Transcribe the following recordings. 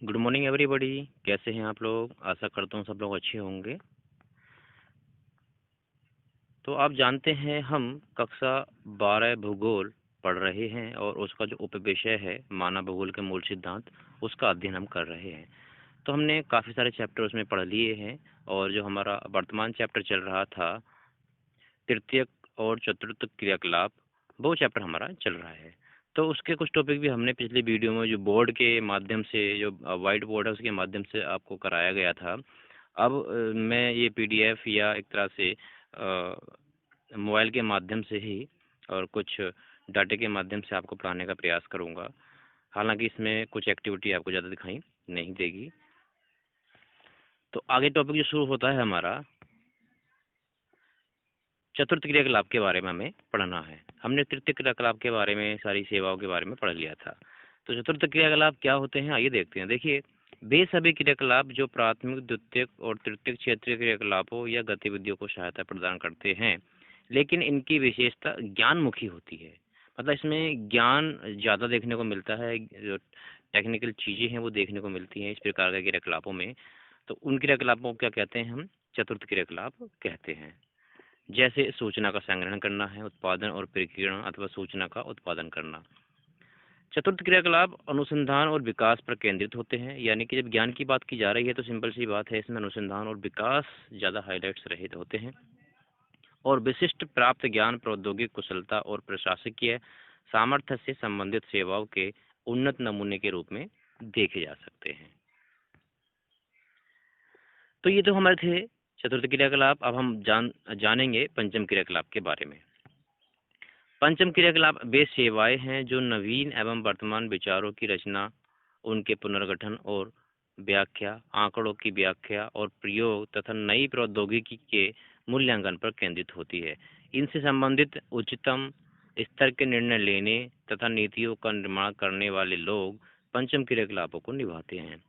Good morning everybody. कैसे हैं आप लोग? आशा करता हूँ सब लोग अच्छे होंगे। तो आप जानते हैं हम कक्षा 12 भूगोल पढ़ रहे हैं और उसका जो उपविषय है मानव भूगोल के मूल सिद्धांत, उसका अध्ययन हम कर रहे हैं। तो हमने काफ़ी सारे चैप्टर उसमें पढ़ लिए हैं और जो हमारा वर्तमान चैप्टर चल रहा था तृतीयक और चतुर्थ क्रियाकलाप, वो चैप्टर हमारा चल रहा है। तो उसके कुछ टॉपिक भी हमने पिछली वीडियो में जो बोर्ड के माध्यम से, जो वाइट बोर्ड है उसके माध्यम से आपको कराया गया था। अब मैं ये पीडीएफ या एक तरह से मोबाइल के माध्यम से ही और कुछ डाटे के माध्यम से आपको पढ़ाने का प्रयास करूँगा। हालांकि इसमें कुछ एक्टिविटी आपको ज़्यादा दिखाई नहीं देगी। तो आगे टॉपिक जो शुरू होता है हमारा चतुर्थ क्रियाकलाप के बारे में हमें पढ़ना है। हमने तृतीय क्रियाकलाप के बारे में, सारी सेवाओं के बारे में पढ़ लिया था। तो चतुर्थ क्रियाकलाप क्या होते हैं आइए देखते हैं। देखिए, वे सभी क्रियाकलाप जो प्राथमिक, द्वितीयक और तृतीयक क्षेत्रीय क्रियाकलापों या गतिविधियों को सहायता प्रदान करते हैं, लेकिन इनकी विशेषता ज्ञानमुखी होती है। मतलब इसमें ज्ञान ज़्यादा देखने को मिलता है, जो टेक्निकल चीज़ें हैं वो देखने को मिलती हैं इस प्रकार के क्रियाकलापों में। तो उन क्रियाकलापों को क्या कहते हैं? हम चतुर्थ क्रियाकलाप कहते हैं। जैसे सूचना का संग्रहण करना है, उत्पादन और प्रकीर्णन अथवा सूचना का उत्पादन करना। चतुर्थ क्रियाकलाप अनुसंधान और विकास पर केंद्रित होते हैं। यानी कि जब ज्ञान की बात की जा रही है तो सिंपल सी बात है, इसमें अनुसंधान और विकास ज़्यादा हाईलाइट्स रहित होते हैं और विशिष्ट प्राप्त ज्ञान, प्रौद्योगिक कुशलता और प्रशासकीय सामर्थ्य से संबंधित सेवाओं के उन्नत नमूने के रूप में देखे जा सकते हैं। तो ये तो हमारे थे चतुर्थ क्रियाकलाप। अब हम जानेंगे पंचम क्रियाकलाप के बारे में। पंचम क्रियाकलाप वे सेवाएं हैं जो नवीन एवं वर्तमान विचारों की रचना, उनके पुनर्गठन और व्याख्या, आंकड़ों की व्याख्या और प्रयोग तथा नई प्रौद्योगिकी के मूल्यांकन पर केंद्रित होती है। इनसे संबंधित उच्चतम स्तर के निर्णय लेने तथा नीतियों का निर्माण करने वाले लोग पंचम क्रियाकलापों को निभाते हैं।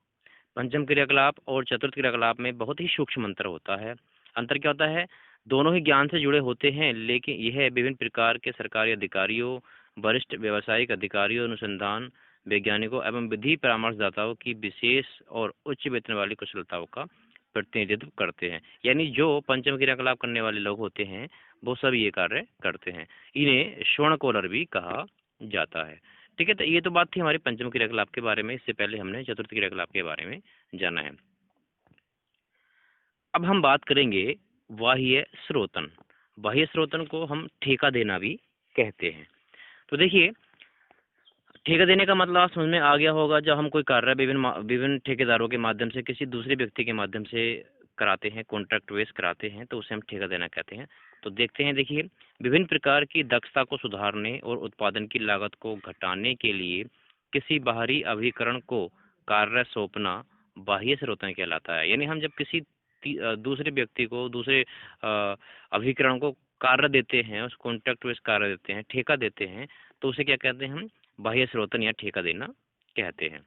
पंचम क्रियाकलाप और चतुर्थ क्रियाकलाप में बहुत ही सूक्ष्म अंतर होता है। अंतर क्या होता है? दोनों ही ज्ञान से जुड़े होते हैं, लेकिन यह विभिन्न प्रकार के सरकारी अधिकारियों, वरिष्ठ व्यावसायिक अधिकारियों, अनुसंधान वैज्ञानिकों एवं विधि परामर्शदाताओं की विशेष और उच्च वेतन वाली कुशलताओं का प्रतिनिधित्व करते हैं। यानी जो पंचम क्रियाकलाप करने वाले लोग होते हैं वो सब ये कार्य करते हैं। इन्हें स्वर्ण कॉलर भी कहा जाता है। ठीक है, तो ये तो बात थी हमारे पंचम क्रियाकलाप के बारे में। इससे पहले हमने चतुर्थ क्रियाकलाप के बारे में जाना है। अब हम बात करेंगे बाह्य स्रोतन। बाह्य स्रोतन को हम ठेका देना भी कहते हैं। तो देखिए, ठेका देने का मतलब आप समझ में आ गया होगा। जब हम कोई कार्य विभिन्न ठेकेदारों के माध्यम से, किसी दूसरे व्यक्ति के माध्यम से कराते हैं, कॉन्ट्रैक्ट बेस कराते हैं, तो उसे हम ठेका देना कहते हैं। तो देखते हैं, देखिए, विभिन्न प्रकार की दक्षता को सुधारने और उत्पादन की लागत को घटाने के लिए किसी बाहरी अभिकरण को कार्य सौंपना बाह्य स्रोतन कहलाता है। यानी हम जब किसी दूसरे व्यक्ति को, दूसरे अभिकरण को कार्य देते हैं, उस कॉन्ट्रैक्ट बेस कार्य देते हैं, ठेका देते हैं, तो उसे क्या कहते हैं? हम बाह्य स्रोतन या ठेका देना कहते हैं।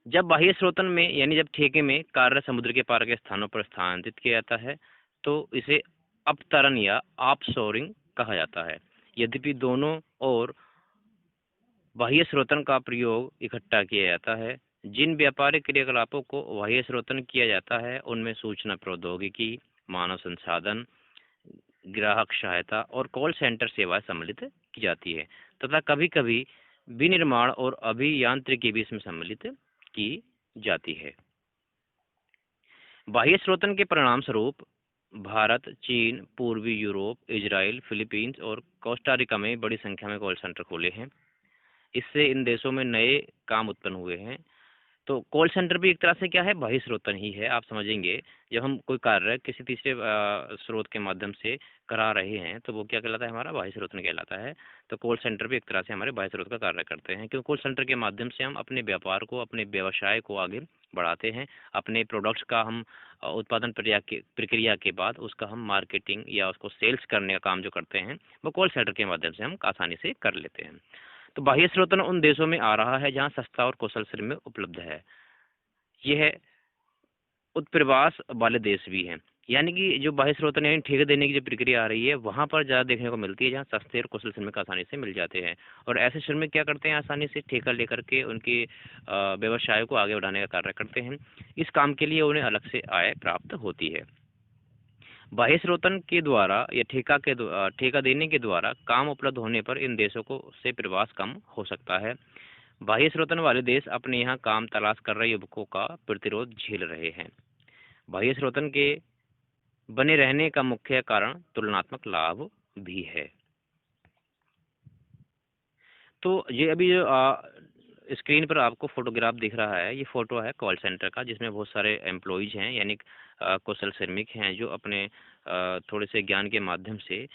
जब बाह्य स्रोतन में, यानी जब ठेके में कार्य समुद्र के पार के स्थानों पर स्थानांतरित किया जाता है, तो इसे अपतरण या ऑफशोरिंग कहा जाता है। यद्यपि दोनों और बाह्य स्रोतन का प्रयोग इकट्ठा किया जाता है। जिन व्यापारिक क्रियाकलापों को बाह्य स्रोतन किया जाता है उनमें सूचना प्रौद्योगिकी, मानव संसाधन, ग्राहक सहायता और कॉल सेंटर सेवाएं सम्मिलित की जाती है तथा कभी कभी विनिर्माण और अभियांत्रिकी भी इसमें सम्मिलित की जाती है। बाह्य स्रोतन के परिणाम स्वरूप भारत, चीन, पूर्वी यूरोप, इजराइल, फिलीपींस और कोस्टारिका में बड़ी संख्या में कॉल सेंटर खोले हैं। इससे इन देशों में नए काम उत्पन्न हुए हैं। तो कॉल सेंटर भी एक तरह से क्या है? बाह्य स्रोतन ही है। आप समझेंगे, जब हम कोई कार्य किसी तीसरे स्रोत के माध्यम से करा रहे हैं तो वो क्या कहलाता है? हमारा बाह्य स्रोतन कहलाता है। तो कॉल सेंटर भी एक तरह से हमारे बाह्य स्रोत का कार्य करते हैं, क्योंकि कॉल सेंटर के माध्यम से हम अपने व्यापार को, अपने व्यवसाय को आगे बढ़ाते हैं। अपने प्रोडक्ट्स का हम उत्पादन प्रक्रिया के बाद उसका हम मार्केटिंग या उसको सेल्स करने का काम जो करते हैं वो कॉल सेंटर के माध्यम से हम आसानी से कर लेते हैं। तो बाह्य स्रोतन उन देशों में आ रहा है जहां सस्ता और कुशल श्रम में उपलब्ध है। यह उत्प्रवास वाले देश भी हैं। यानी कि जो बाह्य स्रोत यानी ठेके देने की जो प्रक्रिया आ रही है वहाँ पर ज़्यादा देखने को मिलती है, जहाँ सस्ते और कुशल श्रमिक आसानी से मिल जाते हैं। और ऐसे श्रमिक क्या करते हैं, आसानी से ठेका लेकर के उनके व्यवसाय को आगे बढ़ाने का कार्य करते हैं। इस काम के लिए उन्हें अलग से आय प्राप्त होती है। बाह्य स्रोतन के द्वारा या ठेका देने के द्वारा काम उपलब्ध होने पर इन देशों को से प्रवास कम हो सकता है। बाह्य स्रोतन वाले देश अपने यहाँ काम तलाश कर रहे युवकों का प्रतिरोध झेल रहे हैं। बाह्य स्रोतन के बने रहने का मुख्य कारण तुलनात्मक लाभ भी है। तो ये अभी जो स्क्रीन पर आपको फोटोग्राफ दिख रहा है, ये फोटो है कॉल सेंटर का, जिसमें बहुत सारे एम्प्लॉयज हैं, यानी कुशल श्रमिक हैं, जो अपने थोड़े से ज्ञान के माध्यम से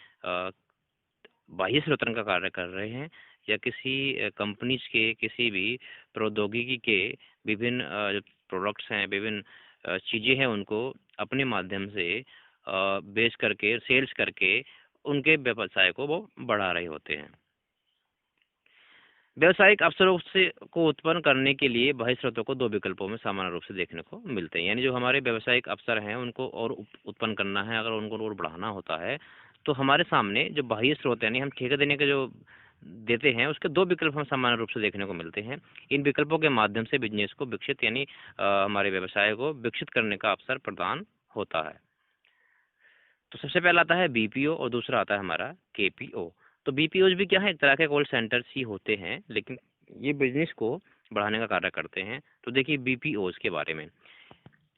बाह्य स्रोतन का कार्य कर रहे हैं, या किसी कंपनीज के किसी भी प्रौद्योगिकी के विभिन्न प्रोडक्ट्स हैं, विभिन्न चीज़ें हैं, उनको अपने माध्यम से बेच करके, सेल्स करके उनके व्यवसाय को वो बढ़ा रहे होते हैं। व्यावसायिक अवसरों से को उत्पन्न करने के लिए बाह्य स्रोतों को दो विकल्पों में सामान्य रूप से देखने को मिलते हैं। यानी जो हमारे व्यावसायिक अवसर हैं उनको और उत्पन्न करना है, अगर उनको और बढ़ाना होता है, तो हमारे सामने जो बाह्य स्रोत यानी हम ठेका देने के जो देते हैं, उसके दो विकल्प हम सामान्य रूप से देखने को मिलते हैं। इन विकल्पों के माध्यम से बिजनेस को विकसित यानी हमारे व्यवसाय को विकसित करने का अवसर प्रदान होता है। तो सबसे पहला आता है बीपीओ और दूसरा आता है हमारा केपीओ। तो बीपीओज भी क्या है, एक तरह के कॉल सेंटर्स ही होते हैं, लेकिन ये बिजनेस को बढ़ाने का कार्य करते हैं। तो देखिए बीपीओज के बारे में।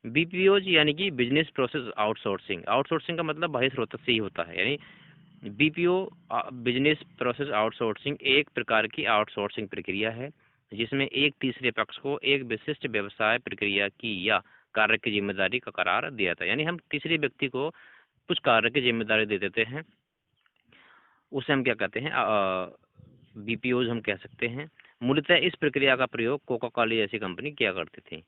बीपीओज यानी कि बिजनेस प्रोसेस आउटसोर्सिंग। आउटसोर्सिंग का मतलब बाह्य स्रोत से ही होता है। यानी बीपीओ बिजनेस प्रोसेस आउटसोर्सिंग एक प्रकार की आउटसोर्सिंग प्रक्रिया है, जिसमें एक तीसरे पक्ष को एक विशिष्ट व्यवसाय प्रक्रिया की या कार्य की जिम्मेदारी का करार दिया था। यानी हम तीसरे व्यक्ति को कुछ कार्य की जिम्मेदारी दे देते हैं, उसे हम क्या कहते हैं, बीपीओज हम कह सकते हैं। मूलतः इस प्रक्रिया का प्रयोग कोका कोला जैसी कंपनी किया करती थी।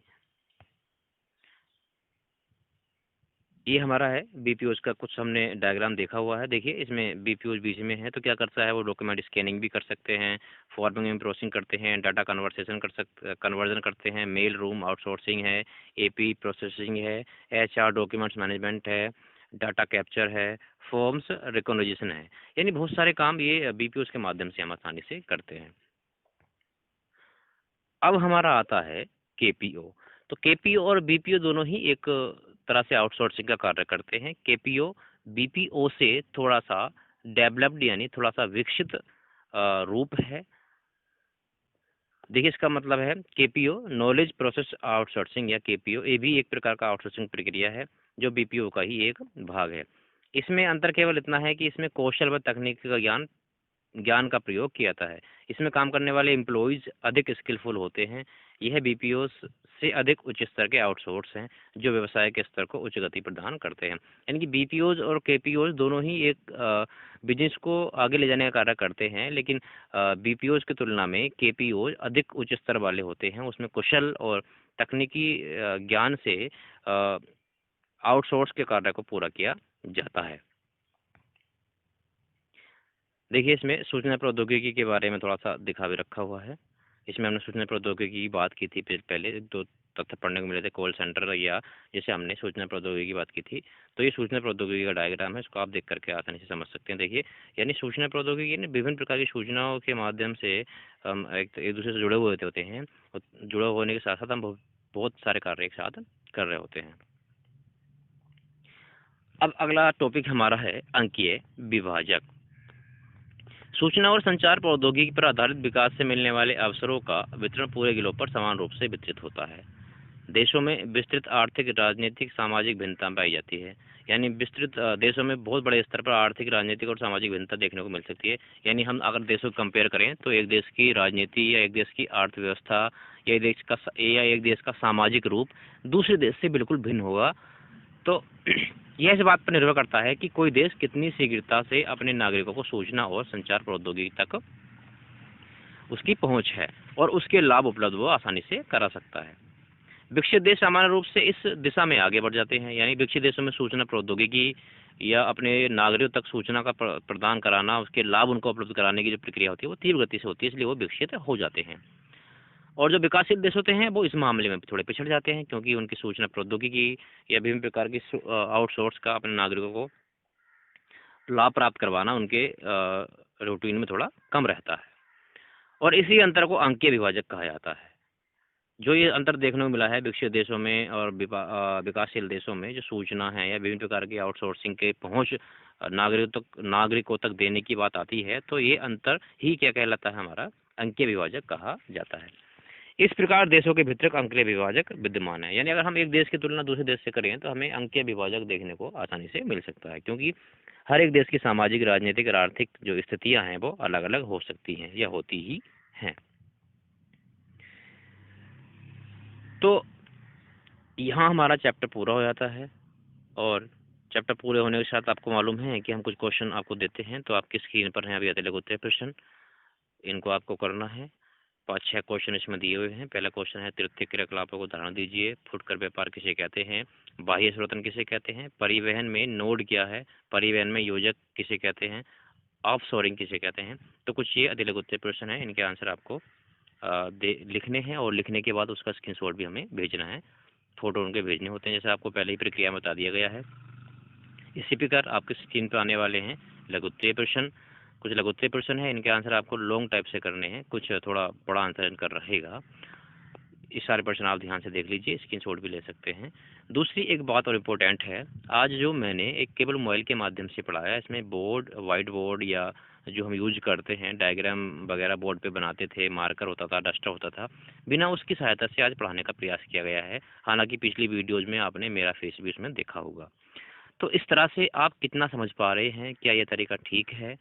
ये हमारा है बीपीओज का, कुछ हमने डायग्राम देखा हुआ है। देखिए इसमें बीपीओज बीच में है, तो क्या करता है वो, डॉक्यूमेंट स्कैनिंग भी कर सकते हैं, फॉर्मिंग एंड प्रोसेसिंग करते हैं, डाटा कन्वर्जन करते हैं, मेल रूम आउटसोर्सिंग है, एपी प्रोसेसिंग है, एचआर डॉक्यूमेंट्स मैनेजमेंट है, डाटा कैप्चर है, फॉर्म्स रिकॉग्निशन है। यानी बहुत सारे काम ये बीपीओज के माध्यम से हम आसानी से करते हैं। अब हमारा आता है केपीओ। तो केपीओ और बीपीओ दोनों ही एक तरह से आउटसोर्सिंग का कार्य करते हैं। केपीओ बीपीओ से थोड़ा सा डेवलप्ड यानी थोड़ा सा विकसित रूप है। देखिए इसका मतलब है केपीओ नॉलेज प्रोसेस आउटसोर्सिंग या केपीओ, ये भी एक प्रकार का आउटसोर्सिंग प्रक्रिया है जो बीपीओ का ही एक भाग है। इसमें अंतर केवल इतना है कि इसमें कौशल व तकनीक का ज्ञान का प्रयोग किया जाता है। इसमें काम करने वाले एम्प्लॉयज अधिक स्किलफुल होते हैं। यह बीपीओ से अधिक उच्च स्तर के आउटसोर्स हैं, जो व्यवसाय के स्तर को उच्च गति प्रदान करते हैं। यानी कि बीपीओज और केपीओज दोनों ही एक बिजनेस को आगे ले जाने का कार्य करते हैं, लेकिन बीपीओज की तुलना में केपीओज अधिक उच्च स्तर वाले होते हैं। उसमें कुशल और तकनीकी ज्ञान से आउटसोर्स के कार्य को पूरा किया जाता है। देखिए इसमें सूचना प्रौद्योगिकी के बारे में थोड़ा सा दिखा भी रखा हुआ है। इसमें हमने सूचना प्रौद्योगिकी की बात की थी, पहले दो तथ्य पढ़ने को मिले थे, कॉल सेंटर या जैसे हमने सूचना प्रौद्योगिकी की बात की थी। तो ये सूचना प्रौद्योगिकी का डायग्राम है, इसको आप देख करके आसानी से समझ सकते हैं। देखिए यानी सूचना प्रौद्योगिकी यानी विभिन्न प्रकार की सूचनाओं के माध्यम से हम एक दूसरे से जुड़े हुए होते हैं, और जुड़े होने के साथ साथ हम बहुत सारे कार्य एक साथ कर रहे होते हैं। अब अगला टॉपिक हमारा है अंकीय विभाजक। सूचना और संचार प्रौद्योगिकी पर आधारित विकास से मिलने वाले अवसरों का वितरण पूरे ग्लोब पर समान रूप से वितरित होता है। देशों में विस्तृत आर्थिक, राजनीतिक, सामाजिक भिन्नता पाई जाती है। यानी विस्तृत देशों में बहुत बड़े स्तर पर आर्थिक, राजनीतिक और सामाजिक भिन्नता देखने को मिल सकती है। यानी हम अगर देशों को कंपेयर करें तो एक देश की राजनीति या एक देश की अर्थव्यवस्था या एक देश का सामाजिक रूप दूसरे देश से बिल्कुल भिन्न होगा। तो यह इस बात पर निर्भर करता है कि कोई देश कितनी शीघ्रता से अपने नागरिकों को सूचना और संचार प्रौद्योगिकी तक उसकी पहुंच है और उसके लाभ उपलब्ध वो आसानी से करा सकता है। विकसित देश सामान्य रूप से इस दिशा में आगे बढ़ जाते हैं। यानी विकसित देशों में सूचना प्रौद्योगिकी या अपने नागरिकों तक सूचना का प्रदान कराना, उसके लाभ उनको उपलब्ध कराने की जो प्रक्रिया होती है वो तीव्र गति से होती है, इसलिए वो विकसित हो जाते हैं। और जो विकासशील देश होते हैं वो इस मामले में थोड़े पिछड़ जाते हैं, क्योंकि उनकी सूचना प्रौद्योगिकी या विभिन्न प्रकार की आउटसोर्स का अपने नागरिकों को लाभ प्राप्त करवाना उनके रूटीन में थोड़ा कम रहता है। और इसी अंतर को अंकीय विभाजक कहा जाता है। जो ये अंतर देखने को मिला है विकसित देशों में और विकासशील देशों में, जो सूचना है या विभिन्न प्रकार की आउटसोर्सिंग के पहुंच नागरिकों तक देने की बात आती है, तो ये अंतर ही क्या कहलाता है, हमारा अंकीय विभाजक कहा जाता है। इस प्रकार देशों के भीतर अंकीय विभाजक विद्यमान है। यानी अगर हम एक देश की तुलना दूसरे देश से करें तो हमें अंकीय विभाजक देखने को आसानी से मिल सकता है, क्योंकि हर एक देश की सामाजिक, राजनीतिक और आर्थिक जो स्थितियां हैं वो अलग अलग हो सकती हैं या होती ही हैं। तो यहाँ हमारा चैप्टर पूरा हो जाता है, और चैप्टर पूरे होने के साथ आपको मालूम है कि हम कुछ क्वेश्चन आपको देते हैं, तो आपकी स्क्रीन पर हैं अभी अतिरिक्त उत्तर प्रश्न, इनको आपको करना है। 5-6 क्वेश्चन इसमें दिए हुए हैं। पहला क्वेश्चन है तृतीय क्रियाकलापों को उदाहरण दीजिए। फुटकर व्यापार किसे कहते हैं? बाह्य स्रोतन किसे कहते हैं? परिवहन में नोड क्या है? परिवहन में योजक किसे कहते हैं? ऑफशोरिंग किसे कहते हैं? तो कुछ ये अतिरिक्त उत्तर प्रश्न है, इनके आंसर आपको लिखने हैं, और लिखने के बाद उसका स्क्रीनशॉट भी हमें भेजना है। फोटो उनके भेजने होते हैं, जैसे आपको पहले ही प्रक्रिया में बता दिया गया है। इसी प्रकार आपके स्क्रीन पर आने वाले हैं लघुत्तरीय प्रश्न। कुछ लघुत्तरीय प्रश्न है, इनके आंसर आपको लॉन्ग टाइप से करने हैं, कुछ थोड़ा बड़ा आंसर इनका रहेगा। इस सारे प्रश्न आप ध्यान से देख लीजिए, स्क्रीनशॉट भी ले सकते हैं। दूसरी एक बात और इम्पोर्टेंट है, आज जो मैंने एक केवल मोबाइल के माध्यम से पढ़ाया, इसमें बोर्ड, वाइट बोर्ड या जो हम यूज करते हैं डायग्राम वगैरह बोर्ड पे बनाते थे, मार्कर होता था, डस्टर होता था, बिना उसकी सहायता से आज पढ़ाने का प्रयास किया गया है। हालांकि पिछली वीडियोज में आपने मेरा फेस भी उसमें देखा होगा। तो इस तरह से आप कितना समझ पा रहे हैं, क्या ये तरीका ठीक है,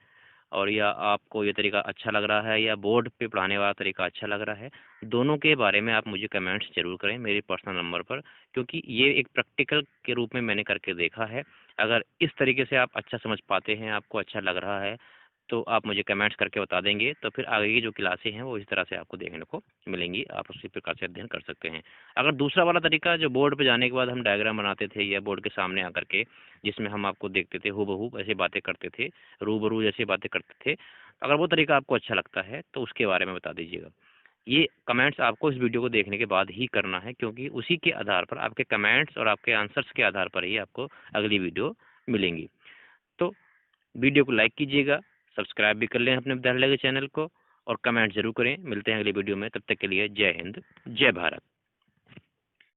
और या आपको ये तरीका अच्छा लग रहा है, या बोर्ड पे पढ़ाने वाला तरीका अच्छा लग रहा है? दोनों के बारे में आप मुझे कमेंट्स जरूर करें मेरे पर्सनल नंबर पर, क्योंकि ये एक प्रैक्टिकल के रूप में मैंने करके देखा है। अगर इस तरीके से आप अच्छा समझ पाते हैं, आपको अच्छा लग रहा है, तो आप मुझे कमेंट्स करके बता देंगे, तो फिर आगे की जो क्लासें हैं वो इस तरह से आपको देखने को मिलेंगी, आप उसी प्रकार से अध्ययन कर सकते हैं। अगर दूसरा वाला तरीका जो बोर्ड पे जाने के बाद हम डायग्राम बनाते थे या बोर्ड के सामने आकर के, जिसमें हम आपको देखते थे हूबहू ऐसे बातें करते थे, रूबरू जैसे बातें करते थे, अगर वो तरीका आपको अच्छा लगता है तो उसके बारे में बता दीजिएगा। ये कमेंट्स आपको इस वीडियो को देखने के बाद ही करना है, क्योंकि उसी के आधार पर, आपके कमेंट्स और आपके आंसर्स के आधार पर ही आपको अगली वीडियो मिलेंगी। तो वीडियो को लाइक कीजिएगा, सब्सक्राइब भी कर लें अपने विद्यालय के चैनल को, और कमेंट जरूर करें। मिलते हैं अगली वीडियो में, तब तक के लिए जय हिंद, जय भारत।